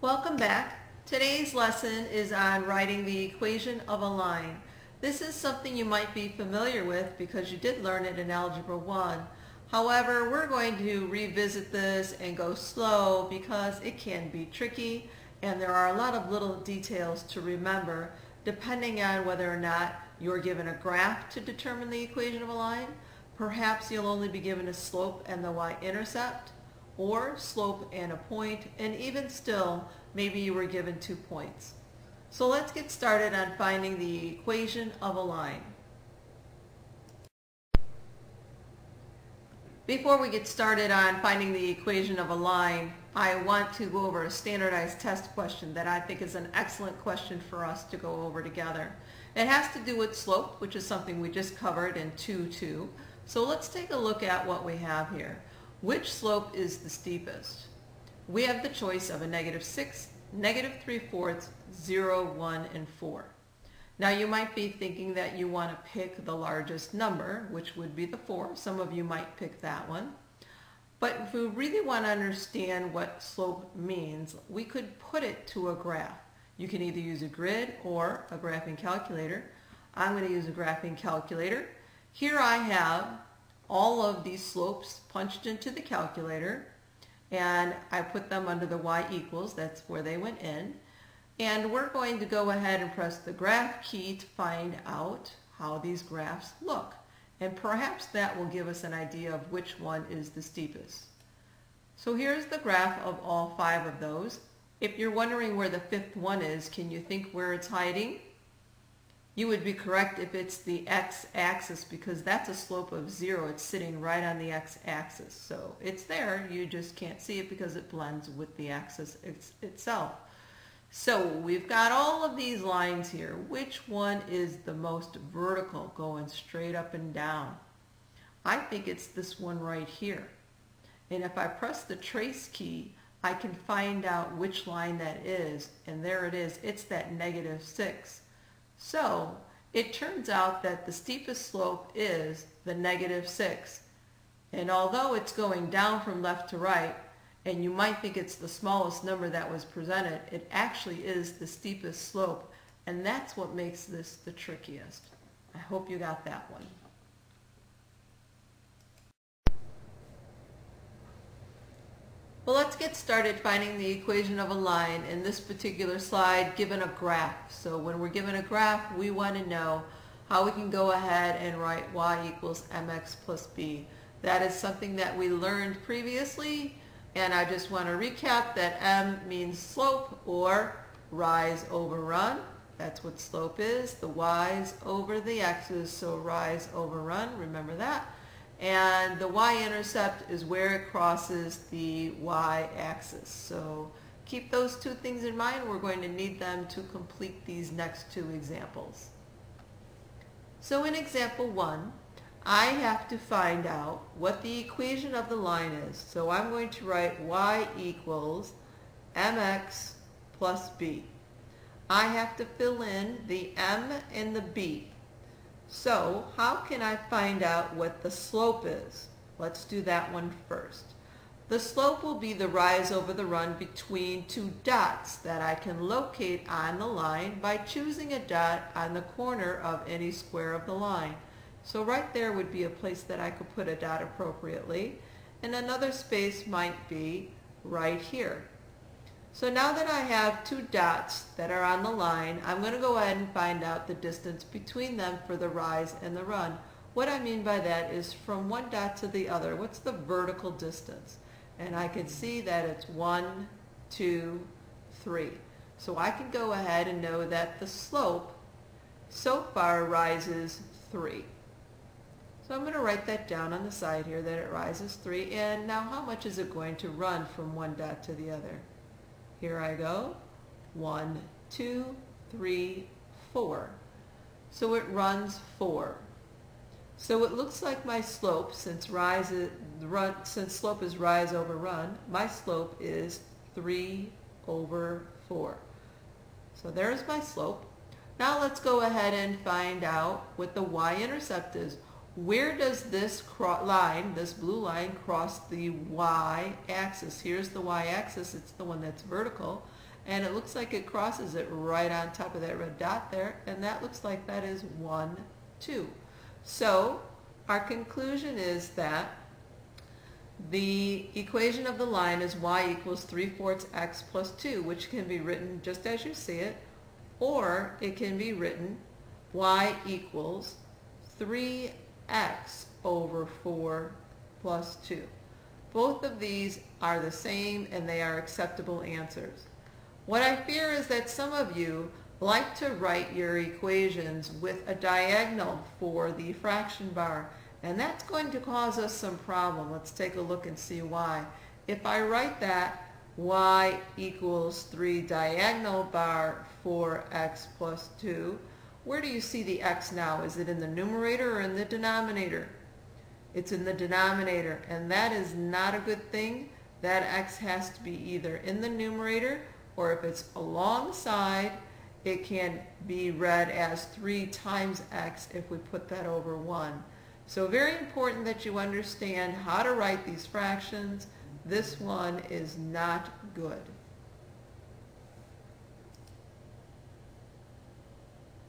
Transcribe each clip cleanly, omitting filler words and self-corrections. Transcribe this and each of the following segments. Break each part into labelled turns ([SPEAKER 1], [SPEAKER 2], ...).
[SPEAKER 1] Welcome back. Today's lesson is on writing the equation of a line. This is something you might be familiar with because you did learn it in Algebra 1. However, we're going to revisit this and go slow because it can be tricky and there are a lot of little details to remember depending on whether or not you're given a graph to determine the equation of a line. Perhaps you'll only be given a slope and the y-intercept, or slope and a point, and even still, maybe you were given 2 points. So let's get started on finding the equation of a line. Before we get started on finding the equation of a line, I want to go over a standardized test question that I think is an excellent question for us to go over together. It has to do with slope, which is something we just covered in 2.2. So let's take a look at what we have here. Which slope is the steepest? We have the choice of a -6, -3/4, 0, 1, and 4. Now you might be thinking that you want to pick the largest number, which would be the 4. Some of you might pick that one. But if we really want to understand what slope means, we could put it to a graph. You can either use a grid or a graphing calculator. I'm going to use a graphing calculator. Here I have all of these slopes punched into the calculator, and I put them under the y equals, that's where they went in. And we're going to go ahead and press the graph key to find out how these graphs look. And perhaps that will give us an idea of which one is the steepest. So here's the graph of all 5 of those. If you're wondering where the 5th one is, can you think where it's hiding? You would be correct if it's the x-axis, because that's a slope of 0. It's sitting right on the x-axis. So it's there, you just can't see it because it blends with the axis itself. So we've got all of these lines here. Which one is the most vertical, going straight up and down? I think it's this one right here. And if I press the trace key, I can find out which line that is. And there it is. It's that -6. So it turns out that the steepest slope is the -6. And although it's going down from left to right, and you might think it's the smallest number that was presented, it actually is the steepest slope. And that's what makes this the trickiest. I hope you got that one. Well, let's get started finding the equation of a line in this particular slide given a graph. So when we're given a graph, we want to know how we can go ahead and write y equals mx plus b. That is something that we learned previously, and I just want to recap that m means slope or rise over run. That's what slope is. The y's over the x's, so rise over run. Remember that. And the y-intercept is where it crosses the y-axis. So keep those 2 things in mind. We're going to need them to complete these next 2 examples. So in example 1, I have to find out what the equation of the line is. So I'm going to write y equals mx plus b. I have to fill in the m and the b. So how can I find out what the slope is? Let's do that one first. The slope will be the rise over the run between 2 dots that I can locate on the line by choosing a dot on the corner of any square of the line. So right there would be a place that I could put a dot appropriately, and another space might be right here. So now that I have 2 dots that are on the line, I'm going to go ahead and find out the distance between them for the rise and the run. What I mean by that is from one dot to the other. What's the vertical distance? And I can see that it's 1, 2, 3. So I can go ahead and know that the slope so far rises 3. So I'm going to write that down on the side here, that it rises 3. And now how much is it going to run from one dot to the other? Here I go, 1, 2, 3, 4. So it runs 4. So it looks like my slope, since slope is rise over run, my slope is 3 over 4. So there's my slope. Now let's go ahead and find out what the y-intercept is. Where does this line, this blue line, cross the y-axis? Here's the y-axis, it's the one that's vertical. and it looks like it crosses it right on top of that red dot there, and that looks like that is 1, 2. So our conclusion is that the equation of the line is y equals 3/4 x plus 2, which can be written just as you see it, or it can be written y equals 3x over 4 plus 2. Both of these are the same and they are acceptable answers. What I fear is that some of you like to write your equations with a diagonal for the fraction bar, and that's going to cause us some problem. Let's take a look and see why. If I write that y equals 3 diagonal bar 4x plus 2, where do you see the x now? Is it in the numerator or in the denominator? It's in the denominator, and that is not a good thing. That x has to be either in the numerator, or if it's alongside, it can be read as 3 times x if we put that over 1. So very important that you understand how to write these fractions. This one is not good.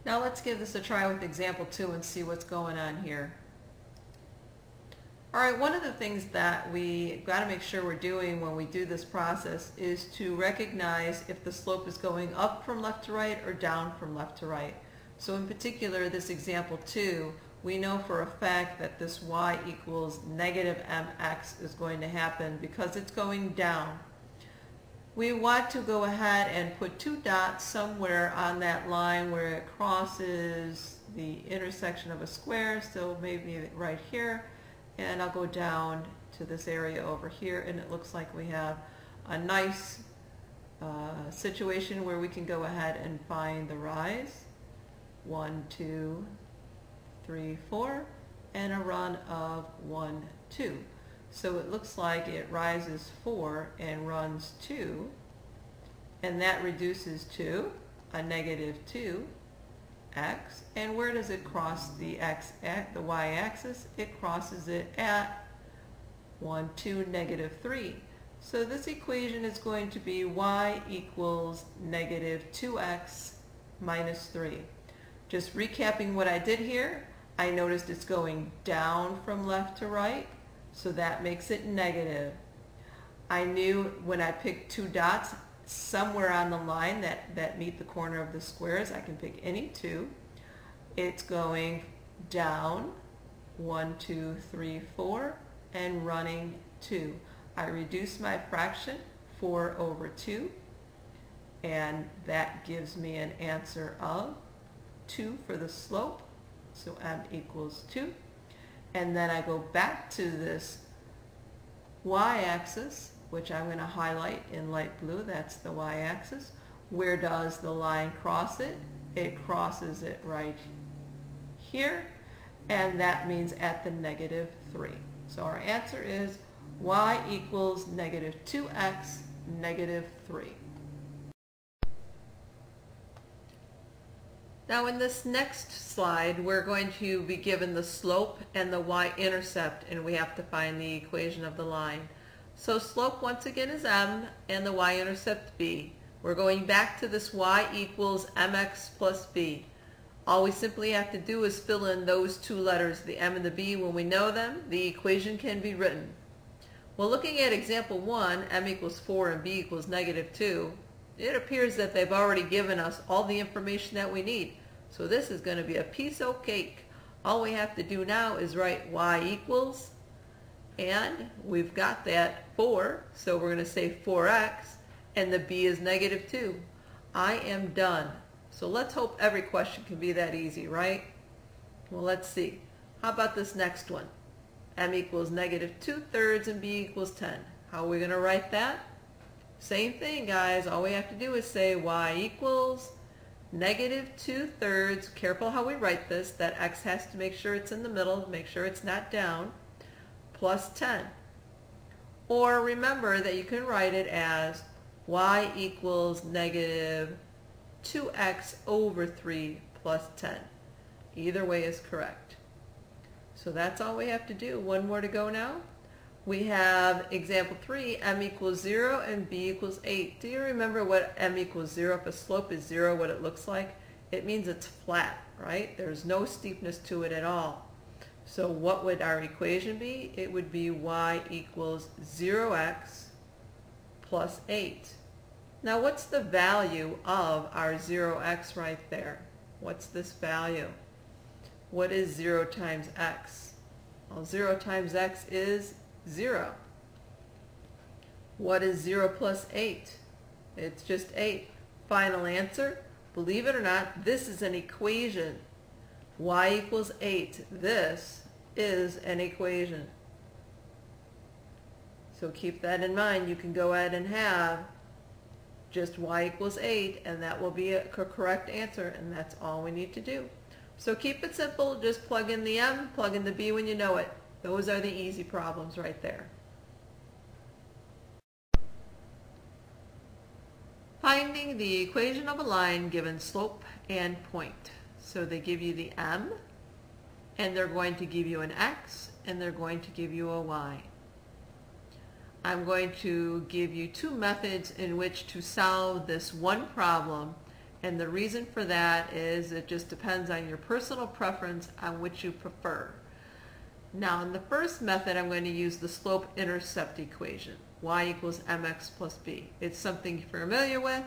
[SPEAKER 1] Now let's give this a try with example 2 and see what's going on here. Alright, one of the things that we got to make sure we're doing when we do this process is to recognize if the slope is going up from left to right or down from left to right. So in particular, this example 2, we know for a fact that this y equals negative mx is going to happen because it's going down. We want to go ahead and put 2 dots somewhere on that line where it crosses the intersection of a square, so maybe right here, and I'll go down to this area over here, and it looks like we have a nice situation where we can go ahead and find the rise. 1, 2, 3, 4, and a run of 1, 2. So it looks like it rises 4 and runs 2, and that reduces to a negative 2x. And where does it cross the the y-axis? It crosses it at 1, 2, negative 3. So this equation is going to be y equals negative 2x minus 3. Just recapping what I did here, I noticed it's going down from left to right, so that makes it negative. I knew when I picked 2 dots somewhere on the line that meet the corner of the squares, I can pick any 2. It's going down 1, 2, 3, 4, and running 2. I reduce my fraction 4 over 2, and that gives me an answer of 2 for the slope, so m equals 2. And then I go back to this y-axis, which I'm going to highlight in light blue. That's the y-axis. Where does the line cross it? It crosses it right here, and that means at the negative 3. So our answer is y equals negative 2x, negative 3. Now in this next slide, we're going to be given the slope and the y-intercept, and we have to find the equation of the line. So slope once again is m, and the y-intercept b. We're going back to this y equals mx plus b. All we simply have to do is fill in those 2 letters, the m and the b. When we know them, the equation can be written. Well, looking at example 1, m equals 4 and b equals negative 2, it appears that they've already given us all the information that we need. So this is going to be a piece of cake. All we have to do now is write y equals, and we've got that 4, so we're going to say 4x, and the b is negative 2. I am done. So let's hope every question can be that easy, right? Well, let's see. How about this next one? M equals negative 2/3 and b equals 10. How are we going to write that? Same thing, guys. All we have to do is say y equals negative 2/3. Careful how we write this. That x has to make sure it's in the middle, make sure it's not down, plus 10. Or remember that you can write it as y equals negative 2x over 3 plus 10. Either way is correct. So that's all we have to do. One more to go now. We have example 3, m equals 0 and b equals 8. Do you remember what m equals 0? If a slope is 0, what it looks like? It means it's flat, right? There's no steepness to it at all. So what would our equation be? It would be y equals 0x plus 8. Now what's the value of our 0x right there? What's this value? What is 0 times x? Well, 0 times x is 0. What is 0 plus 8? It's just 8. Final answer? Believe it or not, this is an equation. Y equals 8. This is an equation. So keep that in mind. You can go ahead and have just y equals 8, and that will be a correct answer, and that's all we need to do. So keep it simple. Just plug in the m, plug in the b when you know it. Those are the easy problems right there. Finding the equation of a line given slope and point. So they give you the m, and they're going to give you an x, and they're going to give you a y. I'm going to give you two methods in which to solve this one problem, and the reason for that is it just depends on your personal preference on which you prefer. Now in the first method, I'm going to use the slope-intercept equation, y equals mx plus b. It's something you're familiar with,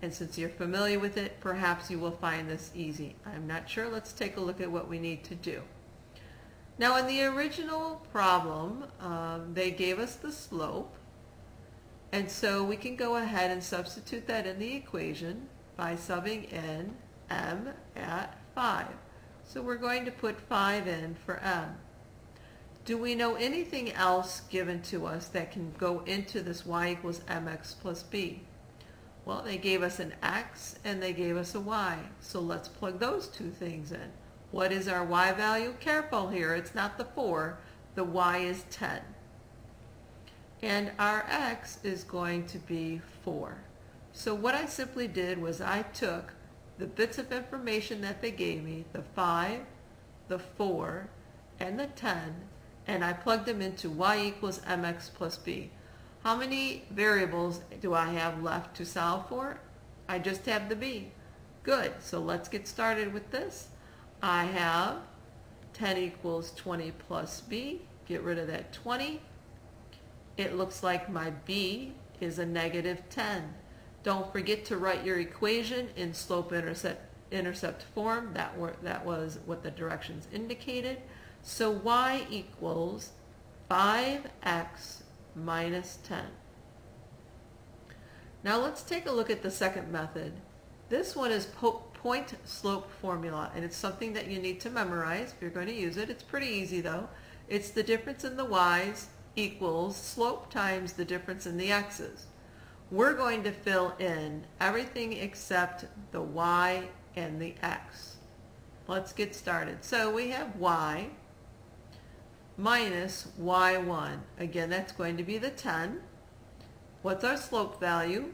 [SPEAKER 1] and since you're familiar with it, perhaps you will find this easy. I'm not sure. Let's take a look at what we need to do. Now in the original problem, they gave us the slope, and so we can go ahead and substitute that in the equation by subbing in m at 5. So we're going to put 5 in for m. Do we know anything else given to us that can go into this y equals mx plus b? Well, they gave us an x and they gave us a y. So let's plug those two things in. What is our y value? Careful here, it's not the 4. The y is 10. And our x is going to be 4. So what I simply did was I took the bits of information that they gave me, the 5, the 4, and the 10, and I plugged them into y equals mx plus b. How many variables do I have left to solve for? I just have the b. Good, so let's get started with this. I have 10 equals 20 plus b. Get rid of that 20. It looks like my b is a negative 10. Don't forget to write your equation in slope-intercept form. That was what the directions indicated. So y equals 5x minus 10. Now let's take a look at the second method. This one is point slope formula, and it's something that you need to memorize if you're going to use it. It's pretty easy though. It's the difference in the y's equals slope times the difference in the x's. We're going to fill in everything except the y and the x. Let's get started. So we have y minus y1. Again, that's going to be the 10. What's our slope value?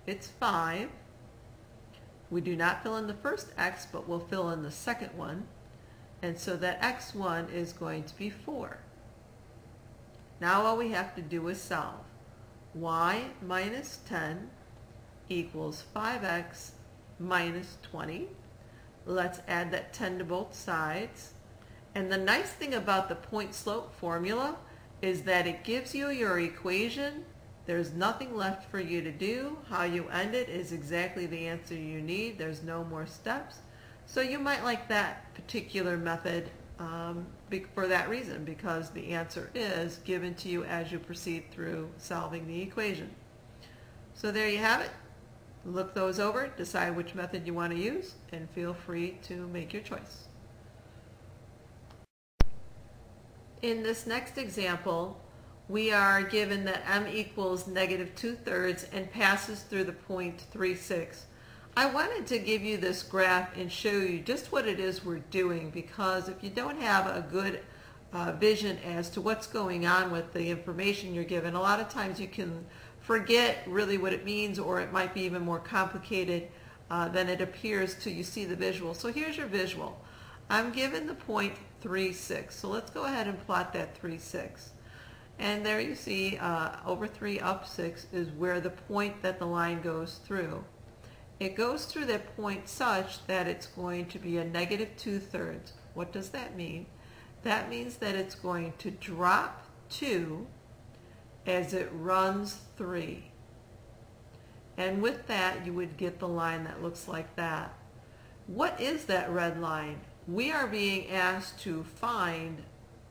[SPEAKER 1] It's 5. We do not fill in the first x, but we'll fill in the second one. And so that x1 is going to be 4. Now all we have to do is solve. Y minus 10 equals 5x minus 20. Let's add that 10 to both sides. And the nice thing about the point slope formula is that it gives you your equation. There's nothing left for you to do. How you end it is exactly the answer you need. There's no more steps. So you might like that particular method for that reason, because the answer is given to you as you proceed through solving the equation. So there you have it. Look those over, decide which method you want to use, and feel free to make your choice. In this next example, we are given that m equals negative 2/3 and passes through the point 3, 6. I wanted to give you this graph and show you just what it is we're doing, because if you don't have a good vision as to what's going on with the information you're given, a lot of times you can forget really what it means, or it might be even more complicated than it appears till you see the visual. So here's your visual. I'm given the point 3, 6. So let's go ahead and plot that 3, 6. And there you see over 3 up 6 is where the point that the line goes through. It goes through that point such that it's going to be a negative 2/3. What does that mean? That means that it's going to drop 2 as it runs 3. And with that, you would get the line that looks like that. What is that red line? We are being asked to find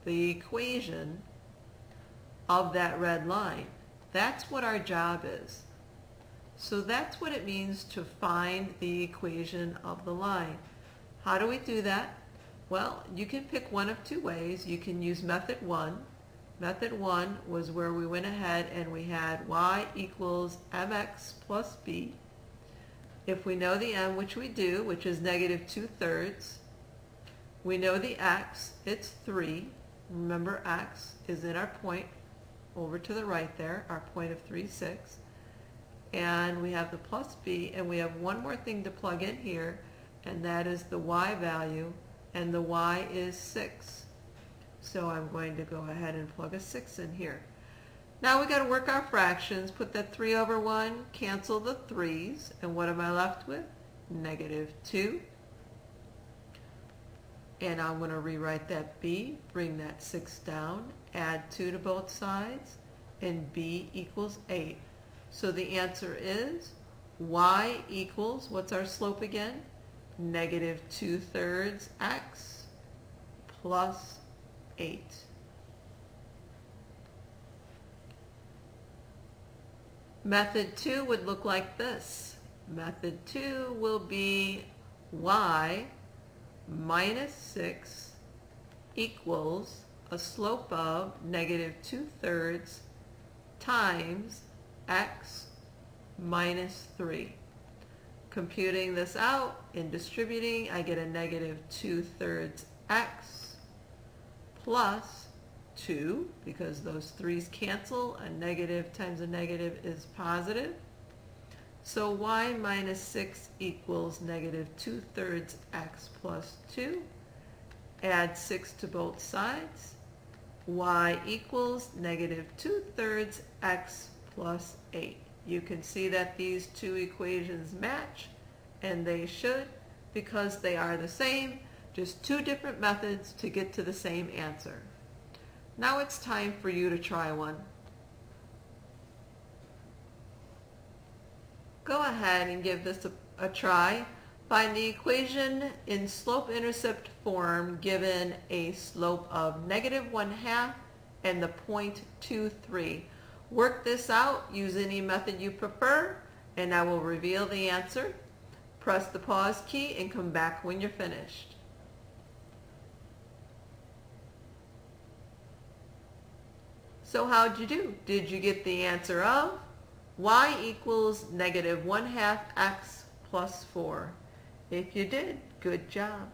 [SPEAKER 1] the equation of that red line. That's what our job is. So that's what it means to find the equation of the line. How do we do that? Well, you can pick one of two ways. You can use method 1. Method 1 was where we went ahead and we had y equals mx plus b. If we know the m, which we do, which is negative 2/3, we know the x, it's 3. Remember, x is in our point over to the right there, our point of 3, 6. And we have the plus b, and we have one more thing to plug in here, and that is the y value, and the y is 6. So I'm going to go ahead and plug a 6 in here. Now we got to work our fractions. Put that 3 over 1, cancel the 3's, and what am I left with? Negative 2. And I'm going to rewrite that b, bring that 6 down, add 2 to both sides, and b equals 8. So the answer is y equals, what's our slope again? Negative 2/3 x plus 8. Method 2 would look like this. Method 2 will be y minus 6 equals a slope of negative 2/3 times x minus 3. Computing this out and distributing, I get a negative 2/3 x plus 2, because those 3's cancel. A negative times a negative is positive. So y minus 6 equals negative 2/3 x plus 2. Add 6 to both sides. Y equals negative 2/3 x plus 8. You can see that these two equations match, and they should, because they are the same, just two different methods to get to the same answer. Now it's time for you to try one. Go ahead and give this a try. Find the equation in slope-intercept form given a slope of negative 1/2 and the point 23. Work this out, use any method you prefer, and I will reveal the answer. Press the pause key and come back when you're finished. So how'd you do? Did you get the answer of y equals negative 1/2 x plus 4? If you did, good job.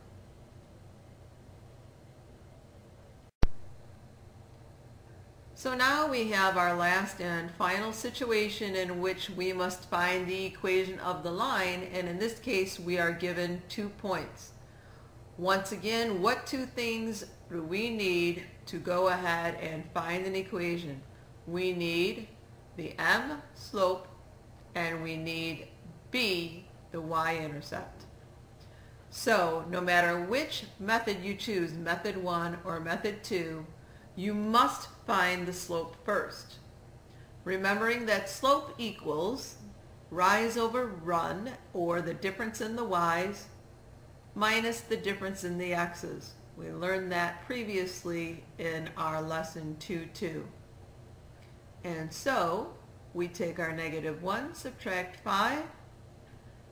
[SPEAKER 1] So now we have our last and final situation in which we must find the equation of the line, and in this case we are given 2 points. Once again, what two things do we need to go ahead and find an equation? We need the m slope and we need b the y-intercept. So no matter which method you choose, method 1 or method 2, you must find the slope first. Remembering that slope equals rise over run, or the difference in the y's, minus the difference in the x's. We learned that previously in our lesson 2.2. And so we take our negative 1, subtract 5,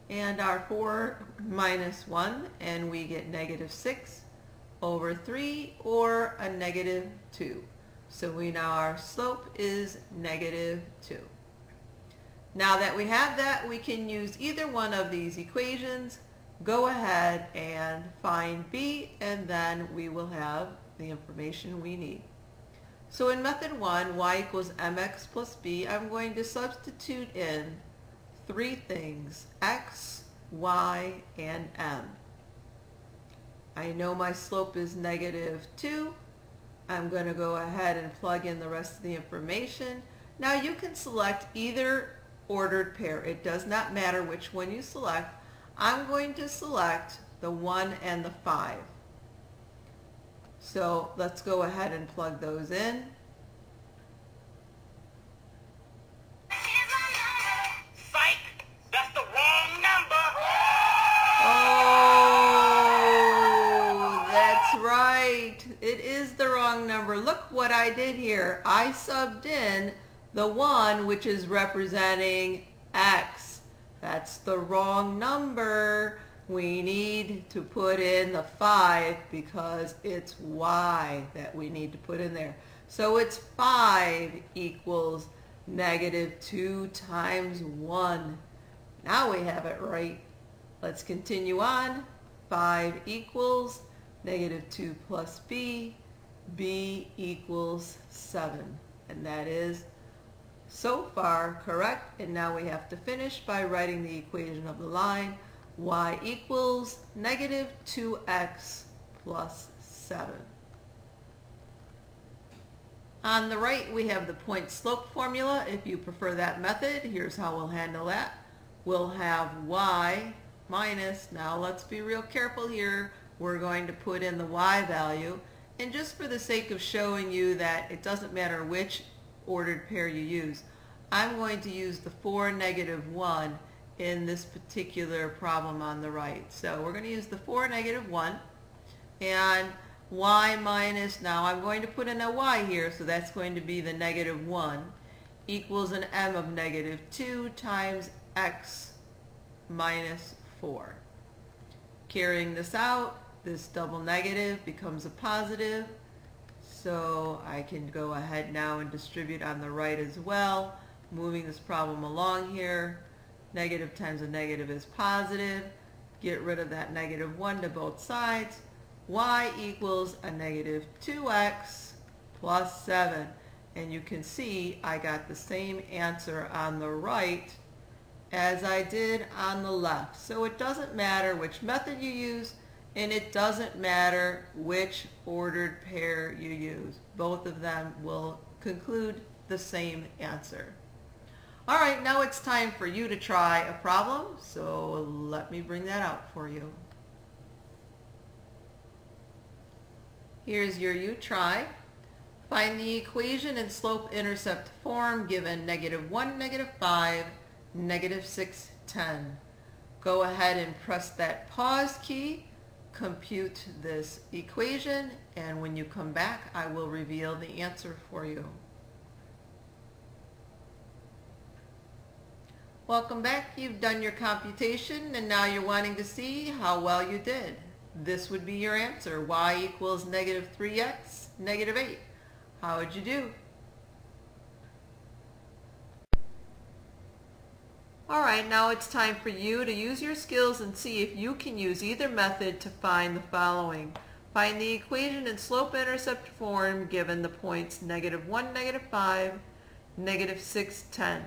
[SPEAKER 1] and our 4 minus 1, and we get negative 6 over 3, or a negative 2. So we know our slope is negative 2. Now that we have that, we can use either one of these equations. Go ahead and find b, and then we will have the information we need. So in method 1, y equals mx plus b, I'm going to substitute in three things: x, y, and m. I know my slope is negative 2. I'm going to go ahead and plug in the rest of the information. Now you can select either ordered pair. It does not matter which one you select. I'm going to select the 1 and the 5. So let's go ahead and plug those in.
[SPEAKER 2] Psych! That's the wrong number!
[SPEAKER 1] Oh, that's right. It is the wrong number. Look what I did here. I subbed in the 1, which is representing X. That's the wrong number. We need to put in the 5 because it's Y that we need to put in there. So it's 5 equals negative 2 times 1. Now we have it right. Let's continue on. 5 equals negative 2 plus B. B equals 7. And that is so far correct. And now we have to finish by writing the equation of the line. Y equals negative 2x plus 7. On the right, we have the point slope formula. If you prefer that method, here's how we'll handle that. We'll have y minus, now let's be real careful here, we're going to put in the y value. And just for the sake of showing you that it doesn't matter which ordered pair you use, I'm going to use the 4, negative 1 in this particular problem on the right. So we're going to use the 4, negative 1, and y minus, now I'm going to put in a y here, so that's going to be the negative 1, equals an m of negative 2 times x minus 4. Carrying this out, this double negative becomes a positive, so I can go ahead now and distribute on the right as well, moving this problem along here. Negative times a negative is positive. Get rid of that negative 1 to both sides. Y equals a negative 2x plus 7. And you can see I got the same answer on the right as I did on the left. So it doesn't matter which method you use, and it doesn't matter which ordered pair you use. Both of them will conclude the same answer. All right, now it's time for you to try a problem, so let me bring that out for you. Here's your you try. Find the equation in slope-intercept form given negative 1, negative 5, negative 6, 10. Go ahead and press that pause key, compute this equation, and when you come back, I will reveal the answer for you. Welcome back. You've done your computation and now you're wanting to see how well you did. This would be your answer. Y equals negative 3x, negative 8. How would you do? Alright, now it's time for you to use your skills and see if you can use either method to find the following. Find the equation in slope-intercept form given the points negative 1, negative 5, negative 6, 10.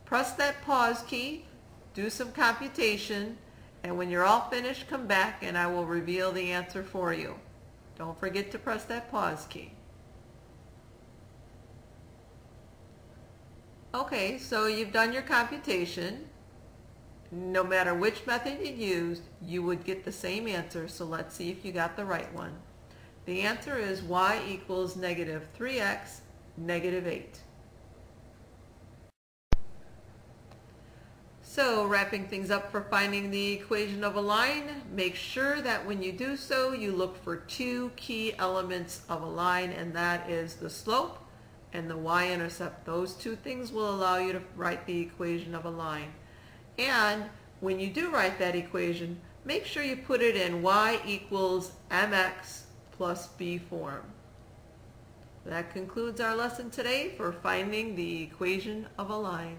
[SPEAKER 1] Press that pause key, do some computation, and when you're all finished, come back and I will reveal the answer for you. Don't forget to press that pause key. Okay, so you've done your computation. No matter which method you used, you would get the same answer, so let's see if you got the right one. The answer is y equals negative 3x, negative 8. So wrapping things up for finding the equation of a line, make sure that when you do so, you look for two key elements of a line, and that is the slope and the y-intercept. Those two things will allow you to write the equation of a line. And when you do write that equation, make sure you put it in y equals mx plus b form. That concludes our lesson today for finding the equation of a line.